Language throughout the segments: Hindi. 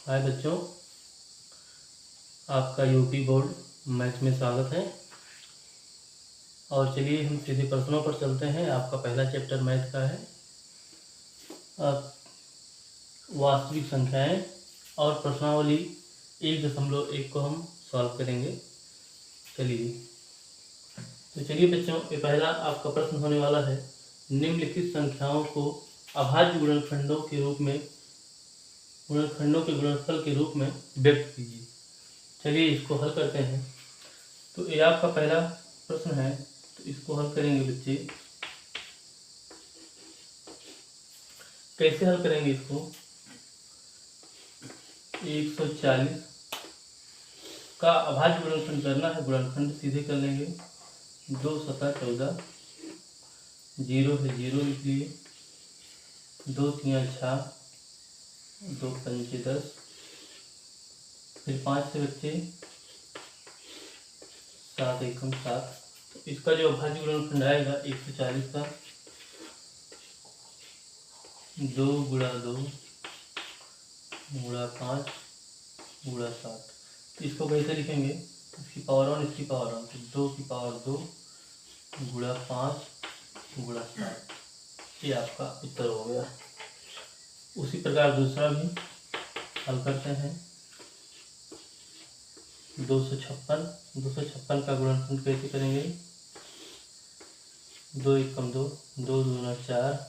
हाय बच्चों, आपका यूपी बोर्ड मैथ में स्वागत है। और चलिए हम सीधे प्रश्नों पर चलते हैं। आपका पहला चैप्टर मैथ का है। अब वास्तविक संख्याएं और प्रश्नावली 1.1 को हम सॉल्व करेंगे। चलिए बच्चों, ये पहला आपका प्रश्न होने वाला है। निम्नलिखित संख्याओं को अभाज्य गुणनखंडों के रूप में गुणनखंडों के गुणनफल के रूप में व्यक्त कीजिए। चलिए इसको हल करते हैं। तो ये आपका पहला प्रश्न है, तो इसको हल करेंगे बच्चे। कैसे हल करेंगे इसको? 140 का अभाज्य गुणनखंड करना है। गुणनखंड सीधे कर लेंगे। 2 सतह 14, 0 है 0 लिख लिए। 2 3 6, 2 5 10, फिर 5 से बच्चे 7 एकम 7। तो इसका जो अभाज्य गुणनखंड आएगा 140 का 2 गुणा 2 गुणा 5 गुणा 7। तो इसको कैसे लिखेंगे? इसकी पावर 1, इसकी पावर 1, तो 2 की पावर 2 गुणा 5 गुणा 7। ये आपका उत्तर हो गया। उसी प्रकार दूसरा भी हल करते हैं। 256 का गुणनखंड कैसे करेंगे? 2 एकम 2, 2 दूना 4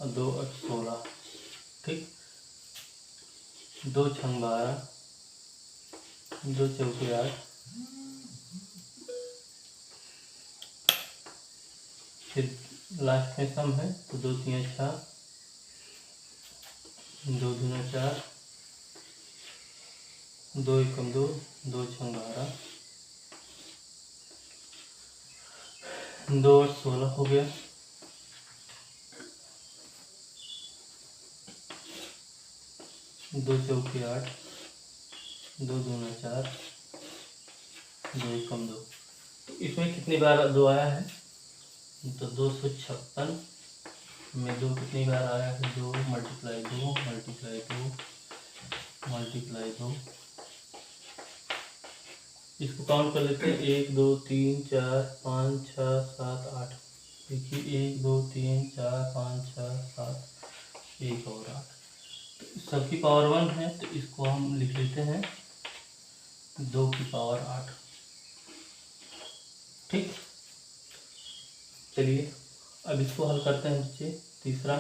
और 2 8 16। ठीक। 2 छंग 12, 2 चौके 8, फिर लास्ट में सम है तो 2 3 6, 2 दूना 4, 2 एकम 2, 2 छंग 12, 2 8 16 हो गया। 2 चौके 8, 2 दूना 4, 2 एकम 2। इसमें कितनी बार 2 आया है? तो 256 में 2 कितनी बार आया है? 2 मल्टीप्लाई 2 मल्टीप्लाई 2 मल्टीप्लाई 2। इसको काउंट कर लेते हैं। 1 2 3 4 5 6 7 8। देखिए 1 2 3 4 5 6 7, 1 और 8। तो सबकी पावर 1 है, तो इसको हम लिख लेते हैं 2 की पावर 8। ठीक। चलिए अब इसको हल करते हैं बच्चे। तीसरा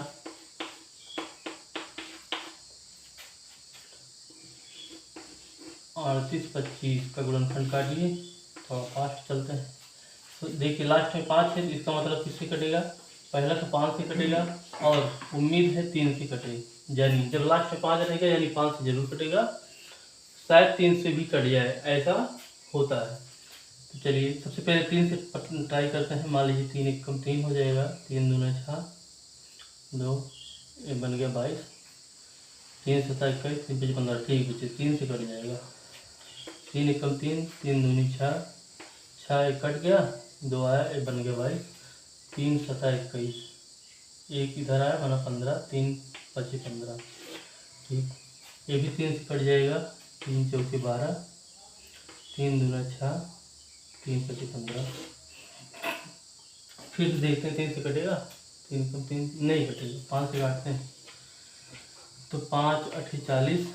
38 25 का गुणनखंड काटिए। थोड़ा फास्ट चलते हैं। तो देखिए लास्ट में 5 है, तो इसका मतलब किससे कटेगा? पहला तो 5 से कटेगा और उम्मीद है 3 से कटे। यानी जब लास्ट में 5 रहेगा यानी 5 से जरूर कटेगा, शायद 3 से भी कट जाए, ऐसा होता है। तो चलिए सबसे पहले 3 से ट्राई करते हैं। मान लीजिए 3 एकम 3 हो जाएगा। 3 दूना 6, 2 ये बन गया 22, 3 7 21, 3 5 15। ठीक बच्चे, 3 से कट जाएगा। 3 एकम 3, 3 दूनी 6, 6 एक कट गया, 2 आया, ये बन गया 22, 3 7 21, एक इधर आया बना 15, 3 5 15। ठीक। ये भी 3 से कट जाएगा। 3 चौके 12, 3 दूना 6, 3 5 15। फिर से देखते हैं 3 से कटेगा? 3 कम 3 नहीं कटेगा। 5 से काटते हैं तो 5 8 40,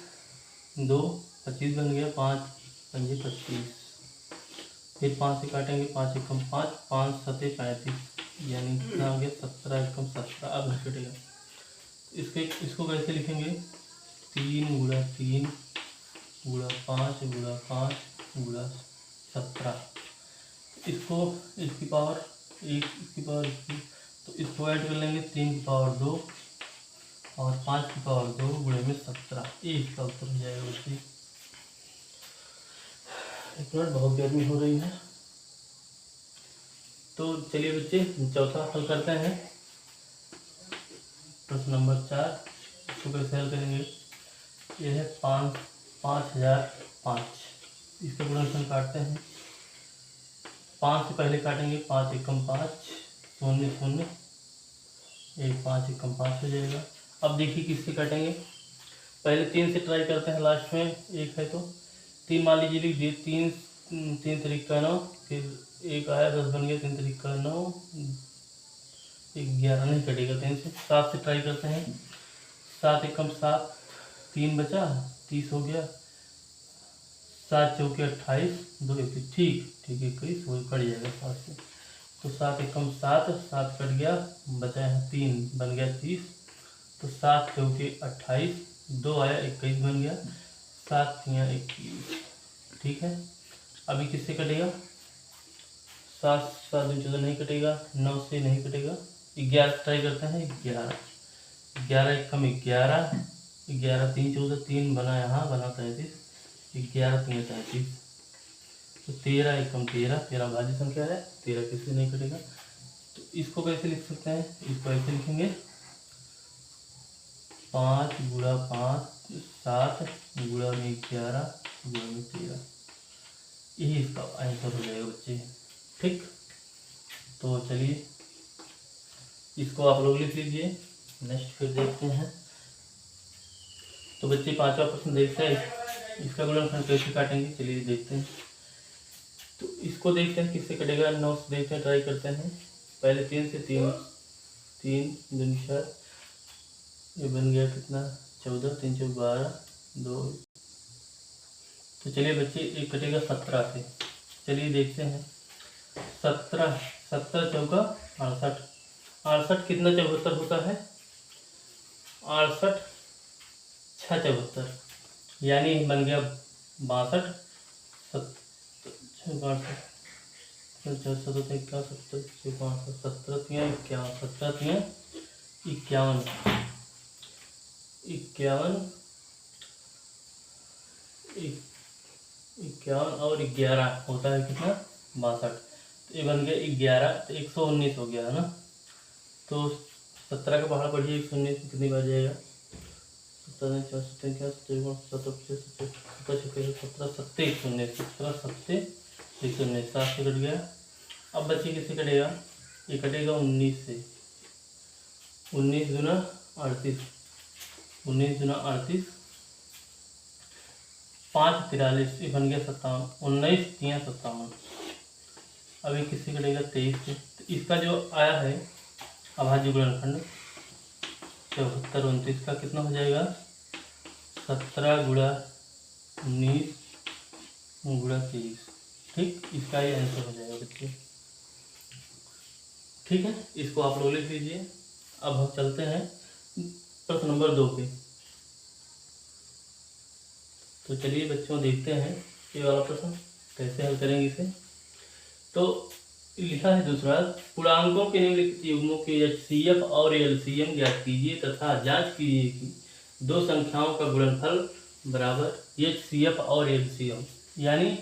2 25 बन गया। 5 5 25। फिर 5 से काटेंगे। 5 एकम 5, 5 7 35, यानी कितना हो गया? 17 एकम 17। अब नहीं कटेगा। इसको कैसे लिखेंगे? 3 गुणा 3 गुणा 5 गुणा 5 गुणा 17। इसको इसकी पावर 1, इसकी पावर इसकी, तो इसको ऐड कर लेंगे। 3 की पावर 2 और 5 की पावर 2 गुणे में 17। ये इसका उत्तर हो जाएगा बच्चे। एक मिनट, बहुत गर्मी हो रही है। तो चलिए बच्चे चौथा हल करते हैं। प्रश्न नंबर 4। इसको कैसे हल करेंगे? यह है 5005। इसका गुणनखंड काटते हैं। 5 से पहले काटेंगे। 5 एकम 5, 0 0, 1 5 एकम 5 हो जाएगा। अब देखिए किससे काटेंगे? पहले 3 से ट्राई करते हैं, लास्ट में 1 है तो 3 मान लीजिए लिख दिए। 3 3 का 9, फिर 1 आया 10 बन गया, 3 3 का 9, 11 नहीं कटेगा 3 से। 7 से ट्राई करते हैं, 7 एकम 7, 3 बचा, 30 हो गया, 7 चौके 28, 2 21, ठीक 21 वही कट जाएगा 7 से। तो 7 एकम 7, 7 कट गया, बचा है 3, बन गया 30। तो 7 चौके 28, 2 आया 21 बन गया, 7 तियाँ 21, ठीक है। अभी किससे कटेगा? 7 7 दूनी 14 नहीं कटेगा, 9 से नहीं कटेगा, 11 ट्राई करते हैं। 11 एकम 11, 11 3 14, 3 बना यहाँ, बना 33, 11 3 33। तो 13 एकम 13, 13 भाज्य संख्या है, 13 किससे नहीं कटेगा। तो इसको कैसे लिख सकते हैं? इसको ऐसे लिखेंगे, 5 गुणा 5 7 गुणा में 11 गुणा में 13, यही इसका आंसर हो जाएगा बच्चे, ठीक। तो चलिए इसको आप लोग लिख लीजिए। नेक्स्ट फिर देखते हैं। तो बच्चे 5वां प्रश्न देखते हैं, इसका गुणनखंड कैसे काटेंगे, चलिए देखते हैं। तो इसको देखते हैं किससे कटेगा। 9 से देखते हैं, ट्राई करते हैं। पहले 3 से 3 दूनी 4, ये बन गया कितना 14, 3 चौक 12, 2। तो चलिए बच्चे एक कटेगा 17 से, चलिए देखते हैं। 17 चौका 68, 68 कितना 74 होता है, 68 6 74, यानी बन गया 62, 51 और 11 होता है कितना 62। तो ये बन गया 11, तो 119 हो गया है ना। तो 17 का पहाड़ बढ़िए 119 कितनी बार जाएगा, 17 7 से कट गया। अब बच्चे किससे कटेगा, ये कटेगा 19 से, 19 दूना 38, 19 दूना 38, 5 43, ये बन गया 57, 19 3 57। अभी किससे कटेगा 23 से। तो इसका जो आया है अभाज्य गुणनखंड 74 29 का कितना हो जाएगा, 17 गुणा 19 गुणा 23, ठीक। इसका ये आंसर हो जाएगा बच्चे, ठीक है। इसको आप लोग लिख लीजिए। अब हम चलते हैं प्रश्न नंबर 2 पे। तो चलिए बच्चों देखते हैं ये वाला प्रश्न कैसे हल करेंगे इसे। तो लिखा है दूसरा, पूर्णांकों के निम्नलिखित युग्मों के HCF और LCM ज्ञात कीजिए तथा जांच कीजिए कि दो संख्याओं का गुणनफल बराबर HCF और LCM, यानी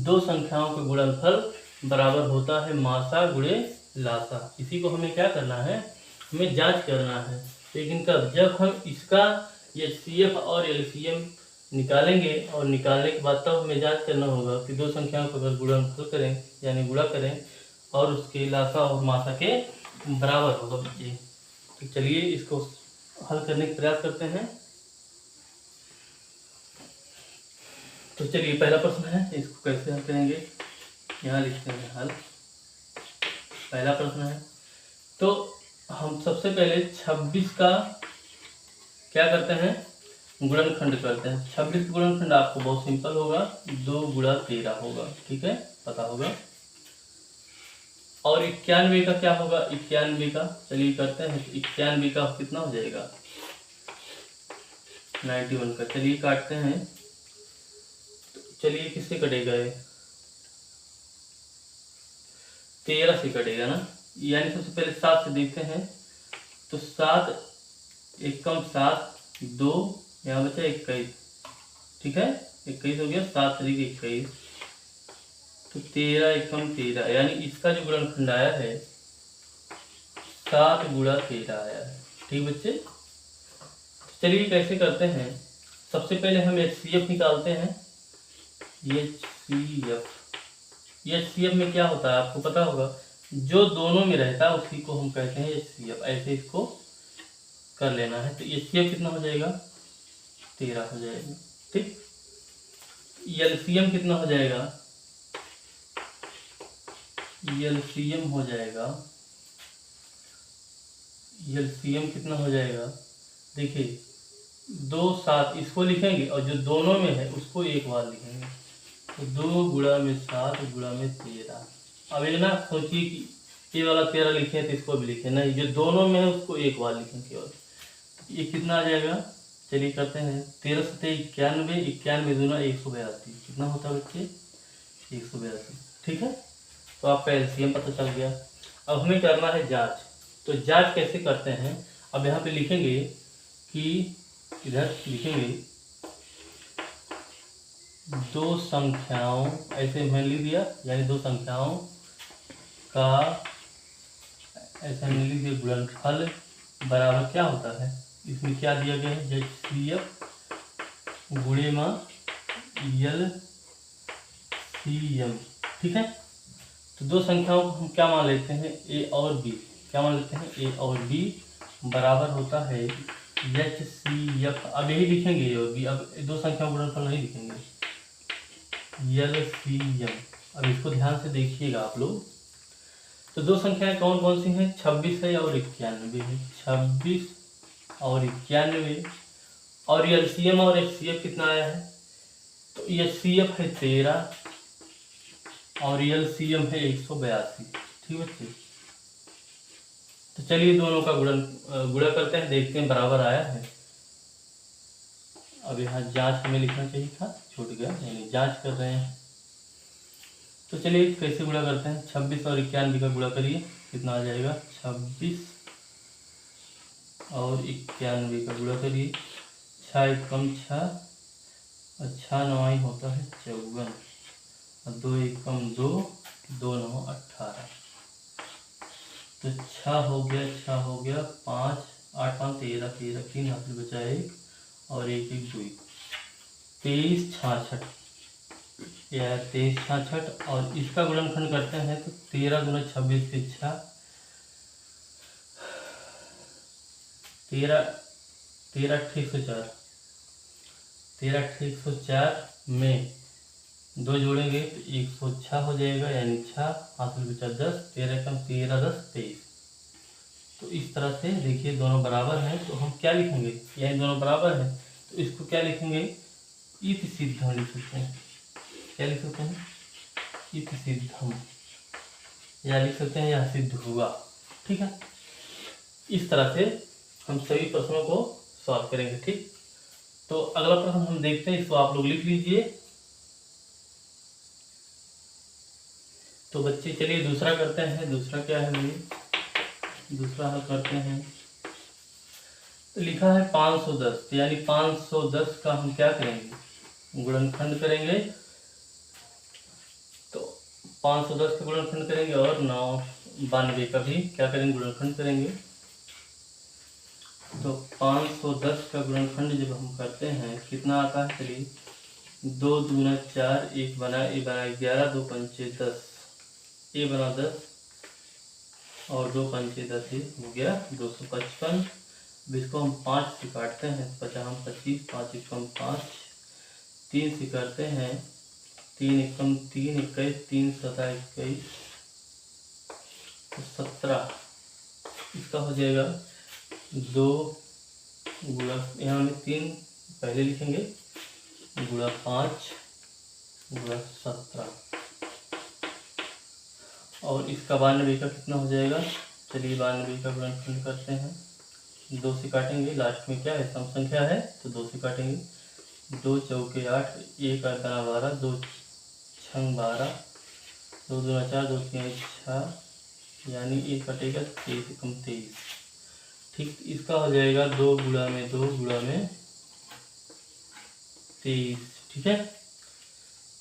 दो संख्याओं का गुणनफल बराबर होता है मासा गुणे लासा। इसी को हमें क्या करना है, हमें जांच करना है। लेकिन कब, जब हम इसका HCF और LCM निकालेंगे, और निकालने के बाद तब हमें जांच करना होगा कि दो संख्याओं का अगर गुणनफल करें यानी गुणा करें और उसके लासा और मासा के बराबर होगा बच्चे। तो चलिए इसको हल करने का प्रयास करते हैं। तो चलिए पहला प्रश्न है, इसको कैसे हल करेंगे, यहाँ लिखते हैं हल। पहला प्रश्न है, तो हम सबसे पहले 26 का क्या करते हैं, गुणनखंड करते हैं। 26 गुणनखंड आपको बहुत सिंपल होगा, 2 गुणा 13 होगा, ठीक है, पता होगा। और 91 का क्या होगा, 91 का चलिए करते हैं। 91 का कितना हो जाएगा 91 का, चलिए काटते हैं। तो चलिए किससे कटेगा, ये 13 से कटेगा ना, यानी सबसे पहले 7 से देखते हैं। तो 7 एकम 7, 2 यहाँ बचा 21, ठीक है, 21 हो गया, 7 तरीक 21। तो 13 एकम 13, यानी इसका जो गुणनखंड आया है 7 गुणा 13 आया है, ठीक बच्चे। चलिए कैसे करते हैं, सबसे पहले हम HCF निकालते हैं। HCF में क्या होता है आपको पता होगा, जो दोनों में रहता है उसी को हम कहते हैं HCF। ऐसे इसको कर लेना है। तो HCF कितना हो जाएगा 13 हो जाएगा। ठीक, एलसीएम कितना हो जाएगा, एलसीएम हो जाएगा, एलसीएम कितना हो जाएगा, देखिए 2 7 इसको लिखेंगे और जो दोनों में है उसको एक बार लिखेंगे, तो 2 गुणा में 7 गुणा में 13। अब ये ना सोचिए कि ये वाला 13 लिखे तो इसको भी लिखे, नहीं जो दोनों में है उसको एक बार लिखेंगे केवल। ये कितना आ जाएगा, चलिए करते हैं, 13 सत्ते 91, 91 दूना 182, कितना होता है बच्चे, 182। ठीक है, तो आपका एलसीएम पता चल गया। अब हमें करना है जांच, तो जांच कैसे करते हैं, अब यहाँ पे लिखेंगे कि इधर लिखेंगे 2 संख्याओं, ऐसे मैंने लिख दिया, यानी 2 संख्याओं का ऐसा मैंने लिख दिया गुणनफल बराबर क्या होता है, इसमें क्या दिया गया है, एचसीएफ गुणे में एलसीएम। ठीक है, तो 2 संख्याओं को हम क्या मान लेते हैं, ए और बी, क्या मान लेते हैं, ए और बी बराबर होता है एचसीएफ। अब यही लिखेंगे ए और बी, अब 2 संख्याओं का गुणनफल नहीं लिखेंगे, एलसीएम। अब इसको ध्यान से देखिएगा आप लोग, तो 2 संख्याएं कौन कौन सी हैं, 26 है और 91 है, 26 और 91, और एलसीएम और एचसीएफ कितना आया है, तो एचसीएफ है 13 और एलसीएम है 182। ठीक बच्चे, तो चलिए दोनों का गुणा करते हैं, देखते हैं बराबर आया है। अब यहाँ जांच हमें लिखना चाहिए था, छूट गया, यानी जांच कर रहे हैं, तो चलिए कैसे गुणा करते हैं, 26 और 91 का गुणा करिए, कितना आ जाएगा, 26 और 91 का गुणा करिए, 6 एकम 6 और 6 9 होता है 54 और 2 एकम 2, 2 9 18, तो 6 हो गया, 6 हो गया, 5 8 5 13, 13 3 हाथ में बचा 1 और 1 1 2, 23 66, या 23 66, और इसका गुणनखंड करते हैं तो 13 गुना 26 से 6, 13 13 104, 13 104 में 2 जोड़ेंगे तो 106 हो जाएगा, यानी 6 हाथ में बचा 10, 13 कम 13 10 23। तो इस तरह से देखिए दोनों बराबर हैं, तो हम क्या लिखेंगे, यानी दोनों बराबर हैं तो इसको क्या लिखेंगे, इति सिद्धम लिख सकते हैं, क्या लिख सकते हैं, इति सिद्धम, या लिख सकते हैं यह सिद्ध हुआ। ठीक है, इस तरह से हम सभी प्रश्नों को सॉल्व करेंगे। ठीक, तो अगला प्रश्न हम देखते हैं, इसको आप लोग लिख लीजिए। तो बच्चे चलिए दूसरा करते हैं, दूसरा क्या है मेरी, दूसरा हल करते हैं, तो लिखा है 510, यानी 510 का हम क्या करेंगे, गुणनखंड करेंगे, तो 510 का गुणनखंड करेंगे और 992 का भी क्या करेंगे, गुणनखंड करेंगे। तो 510 का गुणनखंड जब हम करते हैं कितना आता है, चलिए 2 दूना 4, 1 बना, ए बना 11, 2 पंचे 10, ए बना 10 और 2 पंचे 10, हो गया 255। इसको हम 5 से काटते हैं, 50 हम 25, 5 एकम 5, 3 से करते हैं, 3 एकम 3 21, 3 7 21, तो 17। इसका हो जाएगा 2 गुणा, यहाँ में 3 पहले लिखेंगे, गुणा 5 गुणा 17, और इसका 92 का कितना हो जाएगा, चलिए 92 का गुणनखंड करते हैं, 2 से काटेंगे, लास्ट में क्या है, सम संख्या है तो 2 से काटेंगे, 2 चौके 8, 1 8 12, 2 6 12, 2 दूना 4, 2 3 6, यानी 1 कटेगा 23 एकम 23। ठीक, इसका हो जाएगा 2 गुणा में 2 गुणा में 23। ठीक है,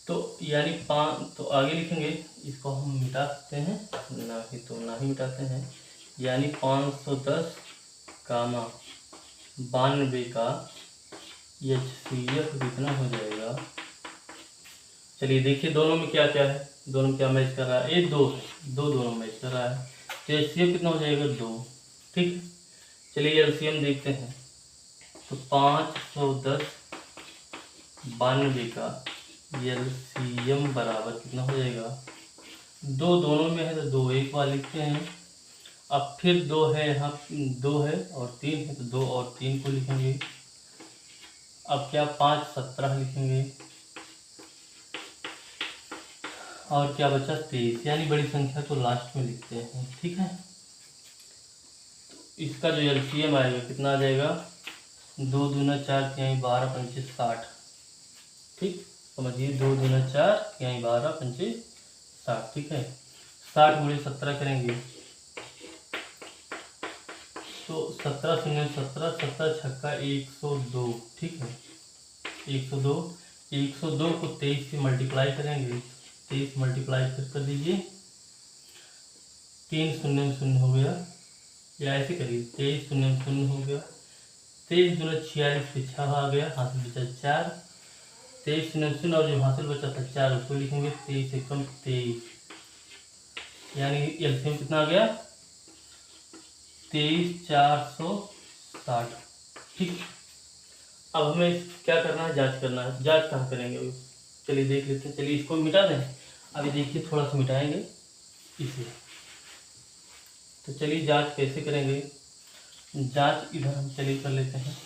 तो यानी 5, तो आगे लिखेंगे, इसको हम मिटा सकते हैं, नहीं तो ना ही मिटाते हैं, यानी 510 कामा 92 का एचसीएफ कितना हो जाएगा। चलिए देखिए दोनों में क्या क्या है, दोनों क्या मैच कर रहा है, ये 2 है, 2 दोनों मैच कर रहा है, तो एचसीएफ कितना हो जाएगा 2। ठीक है, चलिए एलसीएम देखते हैं, तो 510 92 का LCM बराबर कितना हो जाएगा, दो दोनों में है तो 2 एक बार लिखते हैं। अब फिर 2 है यहाँ, 2 है और 3 है तो 2 और 3 को लिखेंगे। अब क्या 5 17 लिखेंगे और क्या बचा 23, यानी बड़ी संख्या को लास्ट में लिखते हैं। ठीक है, इसका जो LCM आएगा कितना आ जाएगा, 2 दूना 4 तिहाई 12 पंचे 60। ठीक, समझिए 2 दूना 4 तिहाई 12 पंचे 60। ठीक है, 60 गुणे 17 करेंगे तो 17 शून्य 17, 17 छक्का 102। ठीक है, 102, 102 को 23 से मल्टीप्लाई करेंगे, 23 मल्टीप्लाई कर दीजिए, 3 शून्य में शून्य हो गया, या ऐसे करिए 23 शून्य में शून्य हो गया, 23 दूना 46 पे 6 आ गया, हासिल बचा 4, 23 शून्य में शून्य और जो हासिल बचा था 4 उसको लिखेंगे, 23 एकम 23, यानी LCM कितना आ गया 23,460। ठीक, अब हमें क्या करना है, जांच करना है। जांच कहाँ करेंगे अभी, चलिए देख लेते हैं। चलिए इसको मिटा दें, अभी देखिए थोड़ा सा मिटाएंगे इसे। तो चलिए जांच कैसे करेंगे, जांच इधर हम चलिए कर लेते हैं।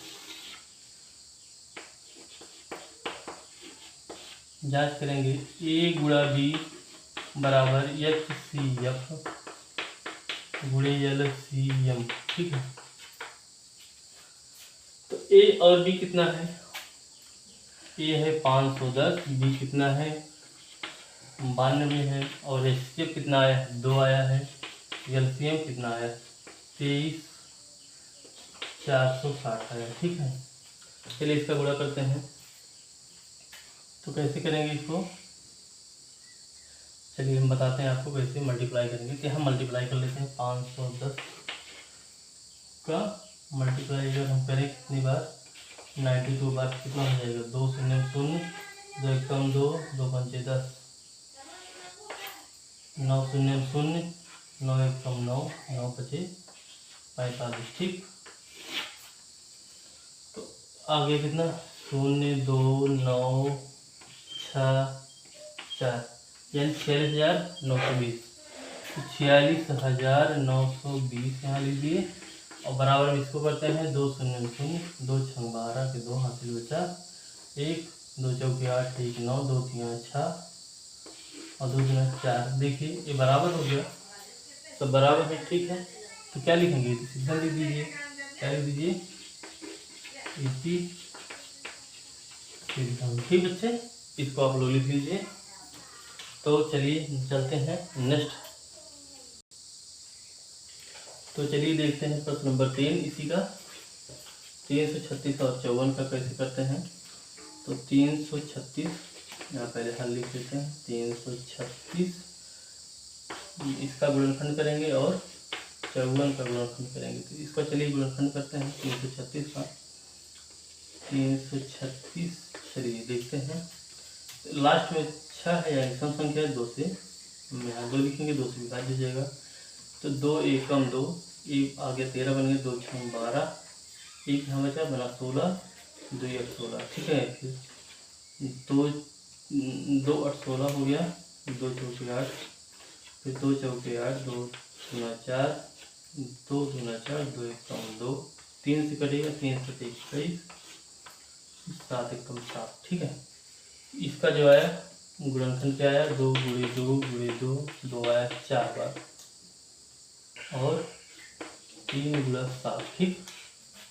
जांच करेंगे A गुणा B बराबर HCF गुणे LCM। ठीक है, तो A और B कितना है, A है 510, B कितना है 92 है, और HCF कितना आया है 2 आया है, LCM कितना आया 23,460 आया। ठीक है, चलिए इसका गुणा करते हैं। तो कैसे करेंगे इसको, चलिए हम बताते हैं आपको कैसे मल्टीप्लाई करेंगे। कि हम मल्टीप्लाई कर लेते हैं, 510 का मल्टीप्लाई अगर हम करें कितनी बार, 92 बार कितना हो जाएगा, 2 शून्य शून्य, 2 एकम 2, 2 पंचे 10, 9 शून्य शून्य, 9 एकम 9, 9 पचे 45। ठीक, तो आगे कितना 0 2 9 6 4, यानी 46,920, 46,920 यहाँ लीजिए, और बराबर में इसको करते हैं 2 शून्य शून्य, 2 छंग 12 के 2 हासिल बचा 1, 2 चौके 8, 1 9, 2 तिहाई 6 और 2 गुना 4। देखिए ये बराबर हो गया, तो बराबर है। ठीक है, तो क्या लिखेंगे, तो सीधा लिख दीजिए, क्या लिख दीजिए, इसी सिद्धांत। ठीक बच्चे, इसको आप लोग लिख लीजिए। तो चलिए चलते हैं नेक्स्ट। तो चलिए देखते हैं प्रश्न नंबर 3 इसी का, 336 और 54 का कैसे करते हैं। तो 336 यहाँ पहले हल लिख देते हैं, 336 इसका गुणनखंड करेंगे और 54 का गुणनखंड करेंगे। तो इसका चलिए गुणनखंड करते हैं 336 का, 336 चलिए देखते हैं। लास्ट में 6 है यानी सम संख्या है, 2 से यहाँ 2 लिखेंगे, 2 से विभाज्य हो जाएगा। तो 2 एकम 2, एक आ गया 13 बन गया, 2 छः 12, एक यहाँ बचा बना 16, 2 एक 16। ठीक है, फिर 2 8 16 हो गया, 2 चौके 8, फिर 2 चौके 8, 2 गुना 4, 2 गुना 4, 2 एकम 2, 3 से कटेगा, 3 से 21, 7 एकम 7। ठीक है, इसका जो आया गुणनखंड क्या आया, 2 गुणे 2 गुणे 2, 2 आया 4 बार और 3 गुणा 7। ठीक,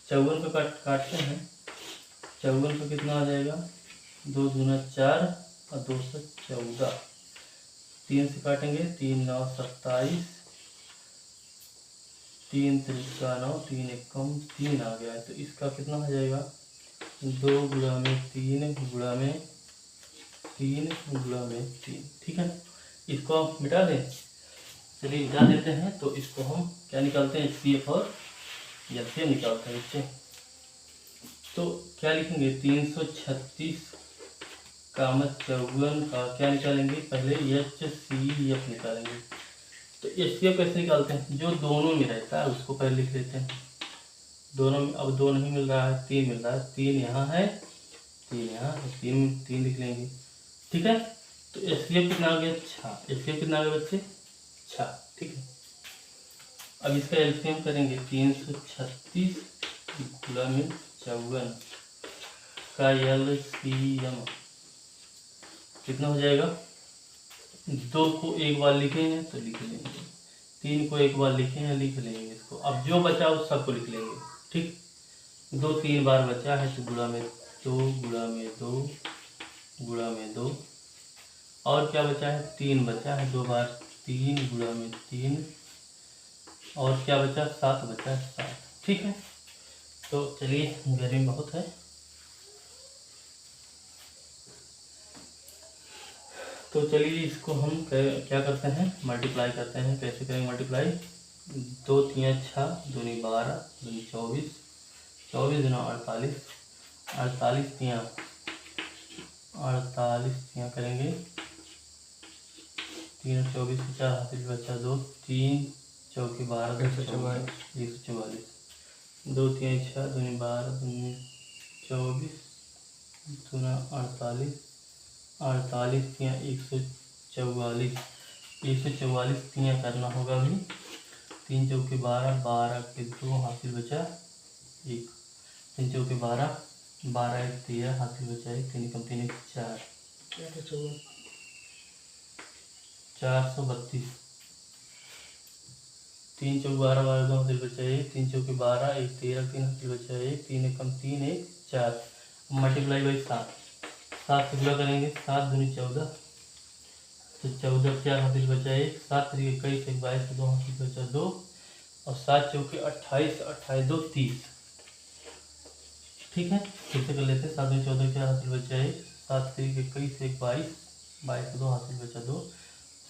54 को काटते हैं, 54 को कितना आ जाएगा, 2 दूना 4 और 2 से 14, 3 से काटेंगे, 3 9 27, 3 त्रिका 9, 3 एकम 3 आ गया है। तो इसका कितना हो जाएगा, 2 गुणा में 3 गुणा में 3 गुणा में 3। ठीक है, इसको हम मिटा दें, चलिए मिटा देते हैं। तो इसको हम क्या निकालते हैं, HCF और LCM निकालते हैं बच्चे। तो क्या लिखेंगे, 336 का 54 का क्या निकालेंगे, पहले HCF निकालेंगे। तो HCF कैसे निकालते हैं, जो दोनों में रहता है उसको पहले लिख लेते हैं। दोनों में अब 2 नहीं मिल रहा है, 3 मिल रहा है, 3 यहाँ है 3 यहाँ तो 3 लिख लेंगे। ठीक है, तो एचसीएफ कितना आ गया 6, एचसीएफ कितना आ गया बच्चे 6। ठीक है, अब इसका एलसीएम करेंगे 336 गुणा में 54 का एलसीएम कितना हो जाएगा। 2 को एक बार लिखेंगे तो लिख लेंगे, 3 को एक बार लिखे हैं लिख लेंगे इसको। अब जो बचा उस सबको लिख लेंगे। ठीक, 2 3 बार बचा है तो गुणा में 2 गुणा में 2 गुणा में 2, और क्या बचा है 3 बचा है 2 बार, 3 गुणा में 3, और क्या बचा 7 बचा है 7। ठीक है, तो चलिए गर्मी बहुत है, तो चलिए इसको हम क्या करते हैं मल्टीप्लाई करते हैं। कैसे करेंगे मल्टीप्लाई, 2 3 6 2 12 2 24 24 दूना 48 48 तियाँ करेंगे, 3 और 24 4 हासिल बचा 2, 3 चौके 12 144 2 3 6 2 12 2 24 दूना 48 48 तियाँ 144 144 तियाँ करना होगा अभी। 3 चौके 12 12 के 2 हासिल बचा 1, 3 चौके 12 12 1 13 हासिल बचा 1, 3 कम 3 1 4 432, 3 चौके 12 12 2 हासिल बचा 1, 3 चौके 12 1 13 3 हासिल बचा 1, 3 कम 3 1 4 मल्टीप्लाई बाई 7 7 से गुणा करेंगे, 7 दूनी 14 तो 14 4 हासिल बचा 1, 7 3 21 1 22 2 हासिल बचा 2, और 7 चौके 28 28 2 30। ठीक है, फिर से कर लेते हैं, 7 दूनी 14 4 हासिल बचा 1, 7 3 21 1 22 22 2 हासिल बचा 2,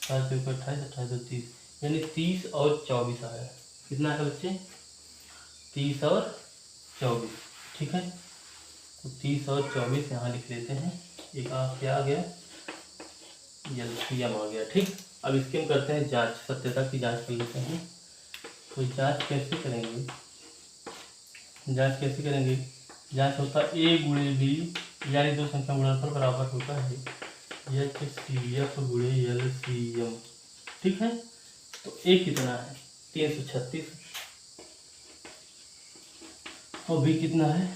7 चौके 28 28 2 30, यानी 30 और 24 आया। कितना है बच्चे 30 और 24। ठीक है, तो 30 और 24 यहाँ लिख लेते हैं। एक क्या आ गया एलसीएम आ गया। ठीक, अब इसके हम करते हैं जांच, सत्यता की जांच कर लेते हैं। तो जांच कैसे करेंगे, जांच कैसे करेंगे, जांच होता है ए गुणे बी, यानी दो संख्या गुणनफल बराबर होता है एचसीएफ गुणे एलसीएम। ठीक है, तो ए कितना है 336 और बी कितना है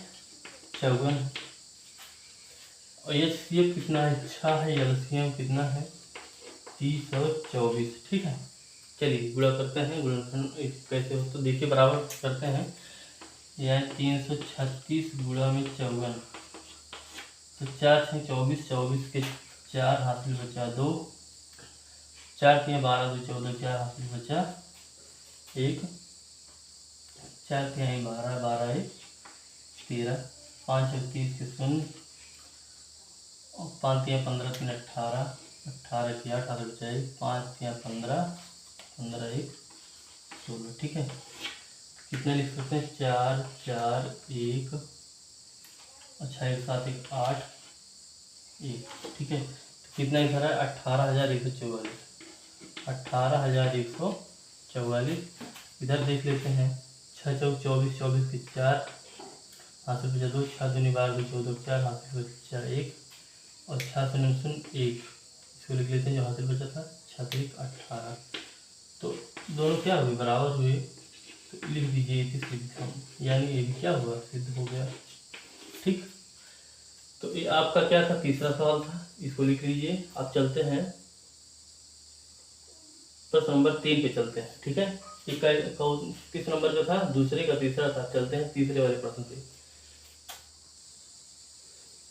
54, और एचसीएफ कितना है 6 है, एलसीएम कितना है 30 और 24। ठीक है, चलिए गुणा करते हैं, गुणनफल कैसे हो तो देखिए बराबर करते हैं। यह 336 गुणा में 54 तो 4 6 24 24 के 4 हासिल बचा 2, 4 3 12 2 14 4 हासिल बचा 1, 4 3 12 12 1 13, 5 30 के 0 और 5 3 15 3 18 18 के 8 हासिल बचा 1, 5 3 15 15 1 16। ठीक है, कितने लिख सकते हैं 4 4 1 अच्छा 1 7 1 8 1। ठीक है, तो कितना इधर है 18,144 18,144। इधर देख लेते हैं 6 चौक 24 24 के 4 हासिल बचा 2, 6 दूनी 12 2 14 4 हासिल बचा 1, और 6 शून्य 1 इसको लिख लेते हैं जो हासिल बचा था 6 3 18। तो दोनों क्या हुए बराबर हुए, तो लिख दीजिए इति सिद्धम, यानी ये भी क्या हुआ सिद्ध हो गया। ठीक, तो ये आपका क्या था तीसरा सवाल था, इसको लिख लीजिए। अब चलते हैं प्रश्न नंबर 3 पे चलते हैं। ठीक है, किस नंबर का था दूसरे का तीसरा था, चलते हैं तीसरे वाले प्रश्न पे।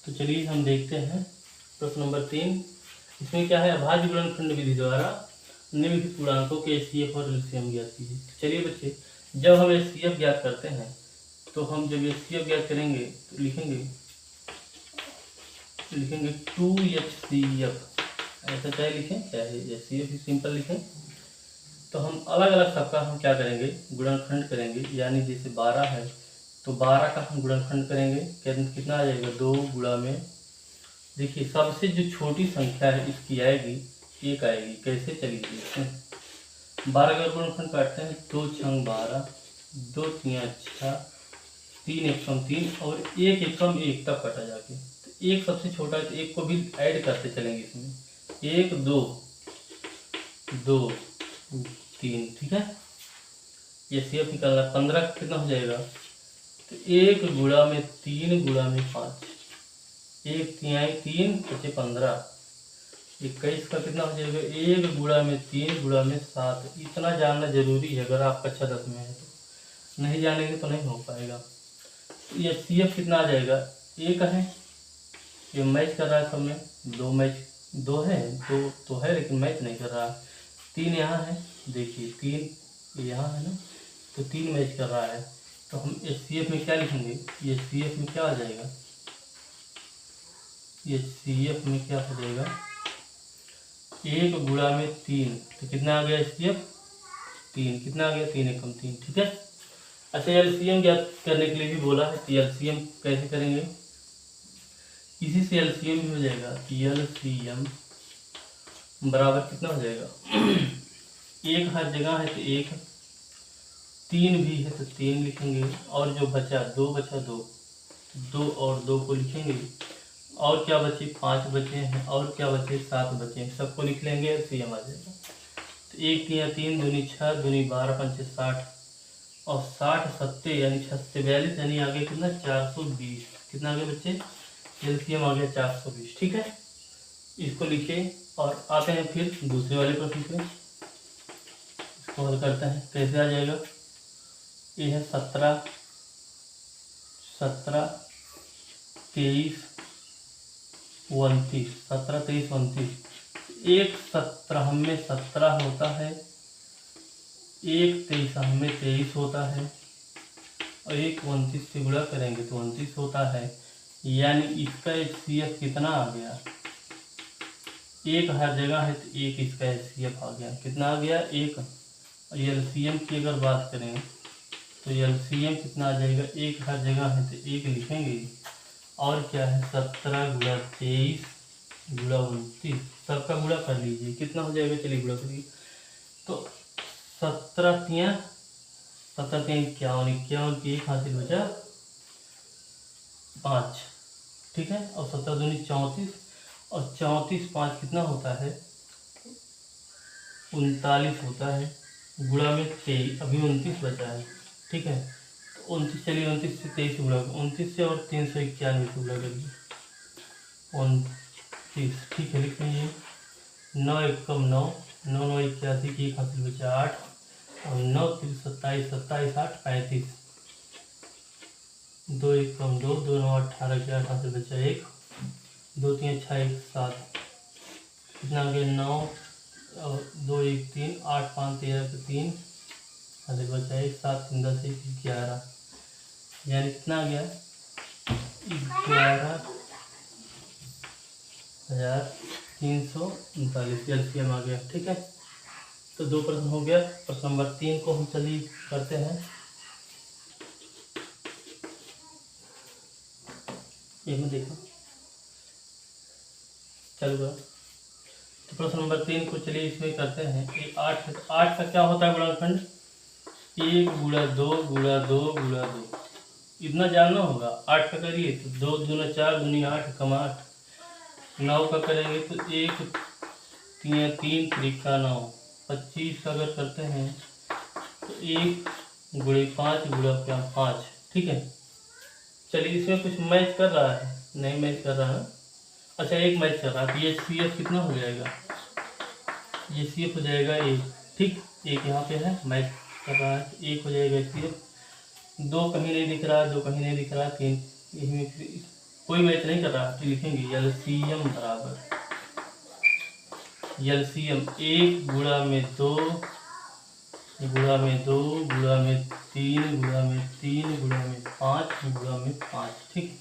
तो चलिए हम देखते हैं प्रश्न नंबर 3। इसमें क्या है अभाज्य गुणनखंड विधि द्वारा निम्नलिखित पूर्णांकों के एचसीएफ और एलसीएम ज्ञात कीजिए। चलिए बच्चे, जब हम एचसीएफ ज्ञात करते हैं तो हम जब एचसीएफ ज्ञात करेंगे तो लिखेंगे 2HCF, ऐसा चाहे लिखें चाहे एचसीएफ ही सिंपल लिखें। तो हम अलग अलग सबका हम क्या करेंगे गुणनखंड करेंगे, यानी जैसे 12 है तो 12 का हम गुणनखंड करेंगे, कितना आ जाएगा 2 गुणा में, देखिए सबसे जो छोटी संख्या है इसकी आएगी 1 आएगी। कैसे चलिए 12 का गुणनखंड काटते हैं, 2 6 12 2 3 6 3 1 कम 3 और 1 1 कम 1 तक कटा जाके, तो एक सबसे छोटा है तो एक को भी ऐड करते चलेंगे इसमें। 1 2 2 3, ठीक है। ये CF निकालना। 15 कितना हो जाएगा, तो 1 गुणा में 3 गुणा में 5, 1 तिहाई 3 बचे 15। 21 का कितना हो जाएगा, 1 गुणा में 3 गुणा में 7। इतना जानना जरूरी है अगर आप कक्षा 10 में है तो, नहीं जानेंगे तो नहीं हो पाएगा। ये CF कितना आ जाएगा, 1 है, ये मैच कर रहा है सब में, 2 मैच 2 है, 2 तो है लेकिन मैच नहीं कर रहा है। 3 यहाँ है, देखिए 3 यहाँ है ना, तो 3 मैच कर रहा है। तो हम इस CF में क्या लिखेंगे, ये CF में क्या आ जाएगा, ये CF में क्या हो जाएगा, 1 गुणा में 3, तो कितना आ गया CF 3, कितना आ गया 3 एकम 3, ठीक है। अच्छा LCM ज्ञात करने के लिए भी बोला है, तो LCM कैसे करेंगे, इसी से LCM भी हो जाएगा। LCM बराबर कितना हो जाएगा, 1 हर जगह है तो 1, 3 भी है तो 3 लिखेंगे, और जो बचा 2 बचा 2, 2 और 2 को लिखेंगे, और क्या बचे 5 बचे हैं, और क्या बचे 7 बचे हैं, सबको लिख लेंगे, LCM आ जाएगा। तो 1 3 3 दूनी 6 दूनी 12 पंचे 60, और 60 सत्ते यानी 6 से 42, यानी आगे कितना 420, कितना आगे बच्चे, LCM आ गया 420, ठीक है। इसको लिखे और आते हैं फिर दूसरे वाले प्रश्न पे, इसको हल करते हैं। कैसे आ जाएगा, ये है 17 17 23 29, 17 23 29, एक 17 में 17 होता है, एक 23 में 23 होता है, और एक 29 से गुणा करेंगे तो 29 होता है, यानी इसका HCF कितना आ गया, 1 हर जगह है तो 1 इसका HCF आ गया, कितना आ गया 1। और LCM की अगर बात करें तो LCM कितना आ जाएगा, 1 हर जगह है तो 1 लिखेंगे, और क्या है 17 गुणा 23 गुणा 29, सबका गुणा कर लीजिए, कितना हो जाएगा, चलिए गुणा करिए। तो 17 तिया 51, 51 की 1 हासिल बचा 5, ठीक है। और 17 दूनी 34, और 34 5 कितना होता है 39 होता है, गुणा में 23, अभी 29 बचा है, ठीक है। तो 29, चलिए 29 से 23 गुणा, 29 से और 391 से गुणा करिए, 29, ठीक है, लिख लीजिए। 9 एकम 9, 9 9 81 की 1 हासिल बचा 8, और 9 3 27, 27 8 35, 2 एकम 2, 2 9 18 की 8 हासिल बचा 1, 2 3 6 1 7, कितना आ गया 9, और 2 1 3 8 5 13 के 3 हासिल बचा 1, 7 3 10 1 11, यानी कितना आ गया 11,339 LCM आ गया, ठीक है। तो 2 प्रश्न हो गया। प्रश्न नंबर 3 को हम चलिए करते हैं। इसमें देखो चलो, तो प्रश्न नंबर 3 को चलिए इसमें करते हैं। ये 8 का क्या होता है गुणनखंड, 1 गुणा 2 गुणा 2 गुणा 2, इतना जानना होगा। 8 का करिए तो 2 दूना 4 दूनी 8 कम 8, 9 का करेंगे तो 1 3 3 त्रिका 9, 25 का अगर करते हैं तो 1 गुणे 5 गुणा क्या 5, ठीक है। चलिए इसमें कुछ मैच कर रहा है, नहीं मैच कर रहा है, अच्छा एक मैच कर रहा है, तो ये CF कितना हो जाएगा, ये CF हो जाएगा 1, ठीक। 1 यहाँ पे है मैच कर रहा है, 1 हो जाएगा CF। 2 कहीं नहीं दिख रहा है, 2 कहीं नहीं दिख रहा है, 3 इसमें कोई मैच नहीं कर रहा, तो लिखेंगे LCM बराबर LCM 1 गुणा में 2 गुणा में 2 गुणा में 3 गुणा में 3 गुणा में 5 गुणा में 5, ठीक।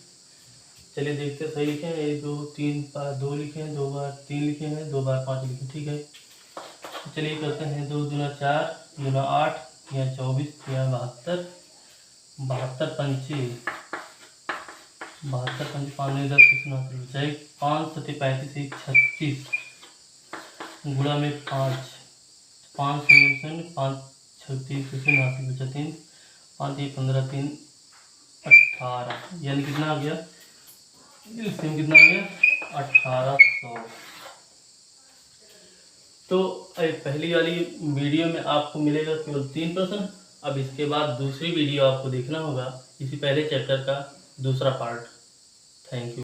चलिए देखते हैं सही लिखे हैं, 1 2 3 बार 2 लिखे हैं, 2 बार 3 लिखे हैं, 2 बार 5 लिखे, ठीक है। तो चलिए करते हैं, 2 दूना 4 दूना 8 या 24 या 72, 72 पंचे 5 नहीं 10 बचाए, 5 7 35 1 36 गुणा में 5 5 5 36 हासिल बचा 3, 5 1 15 3 18, यानी कितना आ गया एलसीएम कितना आ गया 1800। तो पहली वाली वीडियो में आपको मिलेगा केवल 3 प्रश्न। अब इसके बाद दूसरी वीडियो आपको देखना होगा इसी पहले चैप्टर का दूसरा पार्ट। Thank you.